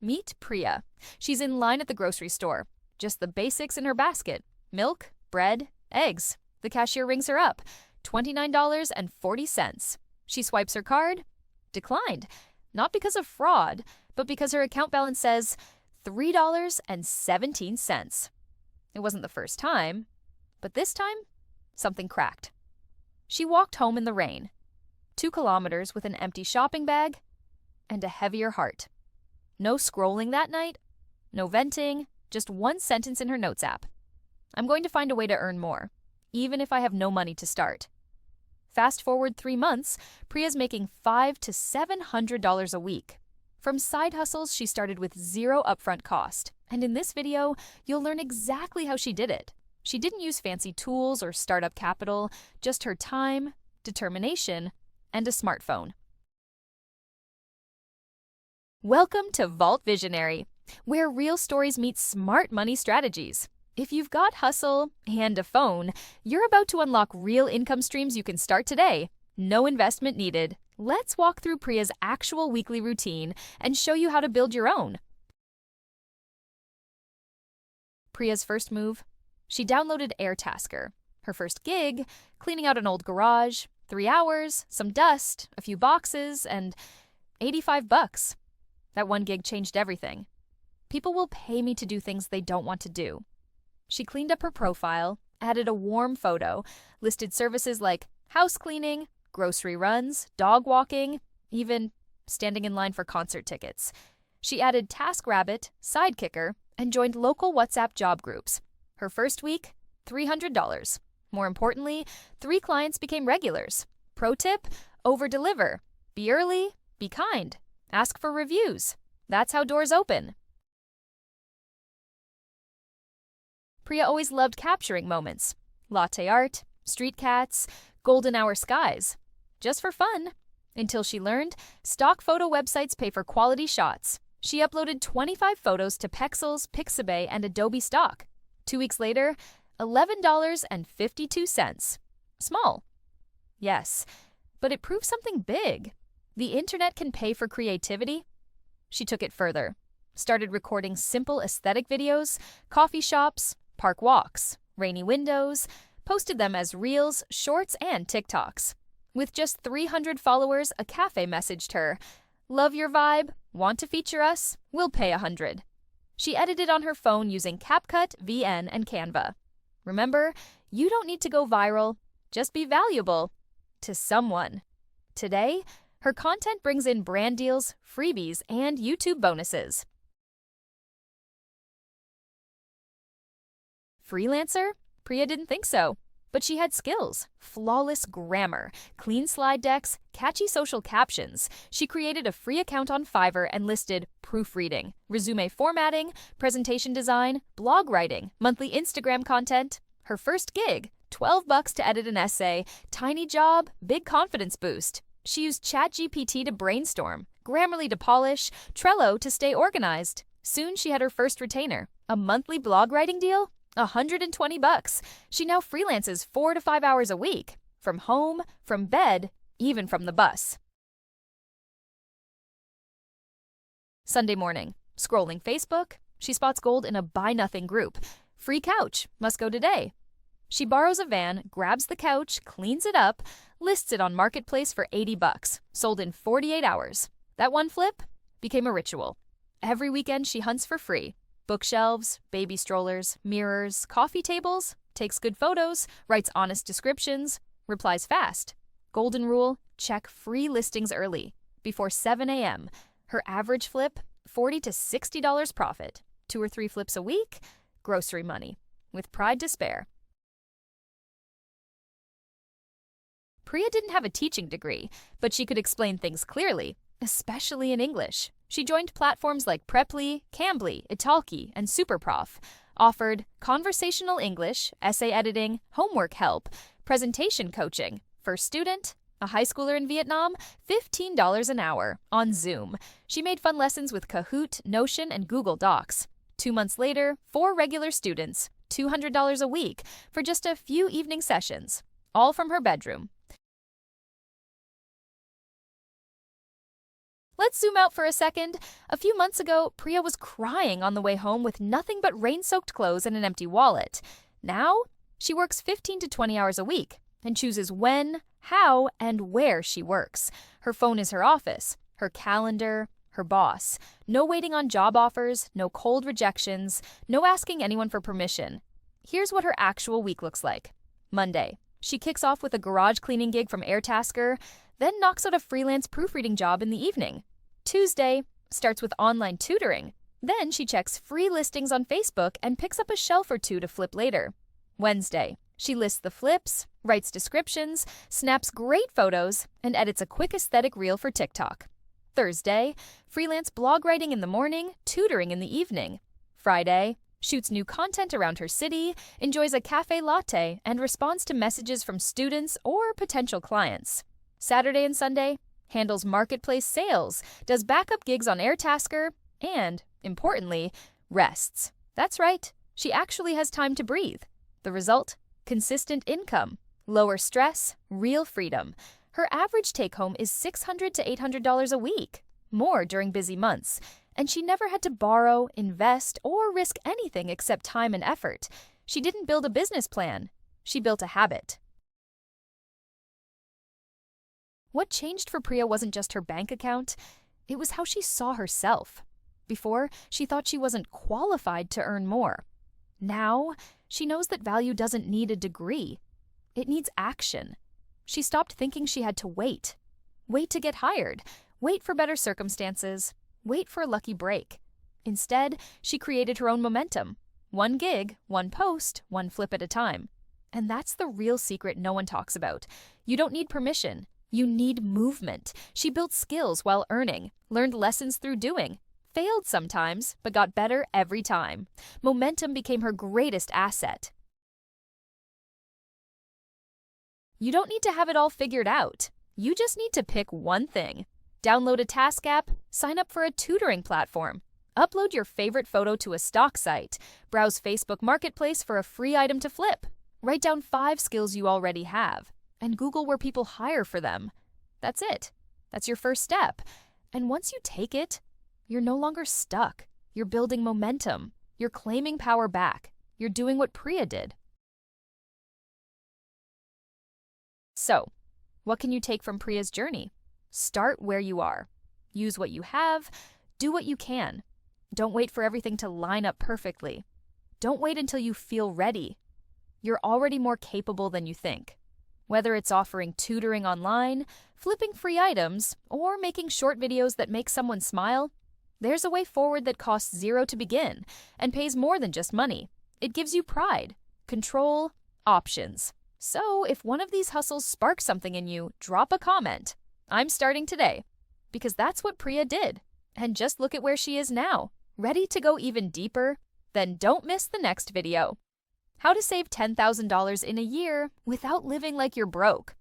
Meet Priya. She's in line at the grocery store. Just the basics in her basket: milk, bread, eggs. The cashier rings her up. $29.40. She swipes her card. Declined. Not because of fraud, but because her account balance says $3.17. It wasn't the first time, but this time, something cracked. She walked home in the rain. 2 kilometers with an empty shopping bag and a heavier heart. No scrolling that night, no venting, just one sentence in her notes app. I'm going to find a way to earn more, even if I have no money to start. Fast forward 3 months, Priya's making $500 to $700 a week. From side hustles, she started with 0 upfront cost. And in this video, you'll learn exactly how she did it. She didn't use fancy tools or startup capital, just her time, determination, and a smartphone. Welcome to Vault Visionary, where real stories meet smart money strategies. If you've got hustle and a phone, you're about to unlock real income streams you can start today. No investment needed. Let's walk through Priya's actual weekly routine and show you how to build your own. Priya's first move? She downloaded Airtasker. Her first gig? Cleaning out an old garage. 3 hours, some dust, a few boxes, and $85. That one gig changed everything. People will pay me to do things they don't want to do. She cleaned up her profile, added a warm photo, listed services like house cleaning, grocery runs, dog walking, even standing in line for concert tickets. She added TaskRabbit, Sidekicker, and joined local WhatsApp job groups. Her first week, $300. More importantly, 3 clients became regulars. Pro tip: over-deliver. Be early, be kind. Ask for reviews. That's how doors open. Priya always loved capturing moments. Latte art, street cats, golden hour skies. Just for fun. Until she learned stock photo websites pay for quality shots. She uploaded 25 photos to Pexels, Pixabay, and Adobe Stock. 2 weeks later, $11.52. Small. Yes, but it proves something big. The internet can pay for creativity. She took it further. Started recording simple aesthetic videos, coffee shops, park walks, rainy windows, posted them as Reels, Shorts, and TikToks. With just 300 followers, a cafe messaged her, "Love your vibe? Want to feature us? We'll pay $100." She edited on her phone using CapCut, VN, and Canva. Remember, you don't need to go viral, just be valuable to someone. Today, her content brings in brand deals, freebies, and YouTube bonuses. Freelancer? Priya didn't think so. But she had skills: flawless grammar, clean slide decks, catchy social captions. She created a free account on Fiverr and listed proofreading, resume formatting, presentation design, blog writing, monthly Instagram content. Her first gig, $12 to edit an essay, tiny job, big confidence boost. She used ChatGPT to brainstorm, Grammarly to polish, Trello to stay organized. Soon she had her first retainer, a monthly blog writing deal, $120. She now freelances 4 to 5 hours a week, from home, from bed, even from the bus. Sunday morning, scrolling Facebook, she spots gold in a buy nothing group. Free couch, must go today. She borrows a van, grabs the couch, cleans it up, lists it on Marketplace for $80, sold in 48 hours. That one flip became a ritual. Every weekend she hunts for free. Bookshelves, baby strollers, mirrors, coffee tables, takes good photos, writes honest descriptions, replies fast. Golden rule: check free listings early, before 7 a.m. Her average flip, $40 to $60 profit. 2 or 3 flips a week, grocery money, with pride to spare. Priya didn't have a teaching degree, but she could explain things clearly, especially in English. She joined platforms like Preply, Cambly, Italki, and Superprof, offered conversational English, essay editing, homework help, presentation coaching. First student, a high schooler in Vietnam, $15 an hour, on Zoom. She made fun lessons with Kahoot, Notion, and Google Docs. 2 months later, 4 regular students, $200 a week, for just a few evening sessions, all from her bedroom. Let's zoom out for a second. A few months ago, Priya was crying on the way home with nothing but rain-soaked clothes and an empty wallet. Now, she works 15 to 20 hours a week and chooses when, how, and where she works. Her phone is her office, her calendar, her boss. No waiting on job offers, no cold rejections, no asking anyone for permission. Here's what her actual week looks like. Monday, she kicks off with a garage cleaning gig from Airtasker, then knocks out a freelance proofreading job in the evening. Tuesday, starts with online tutoring. Then she checks free listings on Facebook and picks up a shelf or two to flip later. Wednesday, she lists the flips, writes descriptions, snaps great photos, and edits a quick aesthetic reel for TikTok. Thursday, freelance blog writing in the morning, tutoring in the evening. Friday, shoots new content around her city, enjoys a cafe latte, and responds to messages from students or potential clients. Saturday and Sunday, handles marketplace sales, does backup gigs on Airtasker, and, importantly, rests. That's right, she actually has time to breathe. The result? Consistent income, lower stress, real freedom. Her average take-home is $600 to $800 a week, more during busy months, and she never had to borrow, invest, or risk anything except time and effort. She didn't build a business plan. She built a habit. What changed for Priya wasn't just her bank account, it was how she saw herself. Before, she thought she wasn't qualified to earn more. Now, she knows that value doesn't need a degree. It needs action. She stopped thinking she had to wait. Wait to get hired. Wait for better circumstances. Wait for a lucky break. Instead, she created her own momentum. One gig, one post, one flip at a time. And that's the real secret no one talks about. You don't need permission. You need movement. She built skills while earning, learned lessons through doing, failed sometimes, but got better every time. Momentum became her greatest asset. You don't need to have it all figured out. You just need to pick one thing. Download a task app, sign up for a tutoring platform, upload your favorite photo to a stock site, browse Facebook Marketplace for a free item to flip, write down 5 skills you already have, and Google where people hire for them. That's it. That's your first step. And once you take it, you're no longer stuck. You're building momentum. You're claiming power back. You're doing what Priya did. So, what can you take from Priya's journey? Start where you are. Use what you have. Do what you can. Don't wait for everything to line up perfectly. Don't wait until you feel ready. You're already more capable than you think. Whether it's offering tutoring online, flipping free items, or making short videos that make someone smile, there's a way forward that costs $0 to begin and pays more than just money. It gives you pride, control, options. So if one of these hustles sparks something in you, drop a comment. I'm starting today. Because that's what Priya did. And just look at where she is now. Ready to go even deeper? Then don't miss the next video. How to save $10,000 in a year without living like you're broke.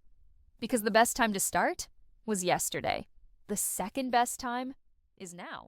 Because the best time to start was yesterday. The second best time is now.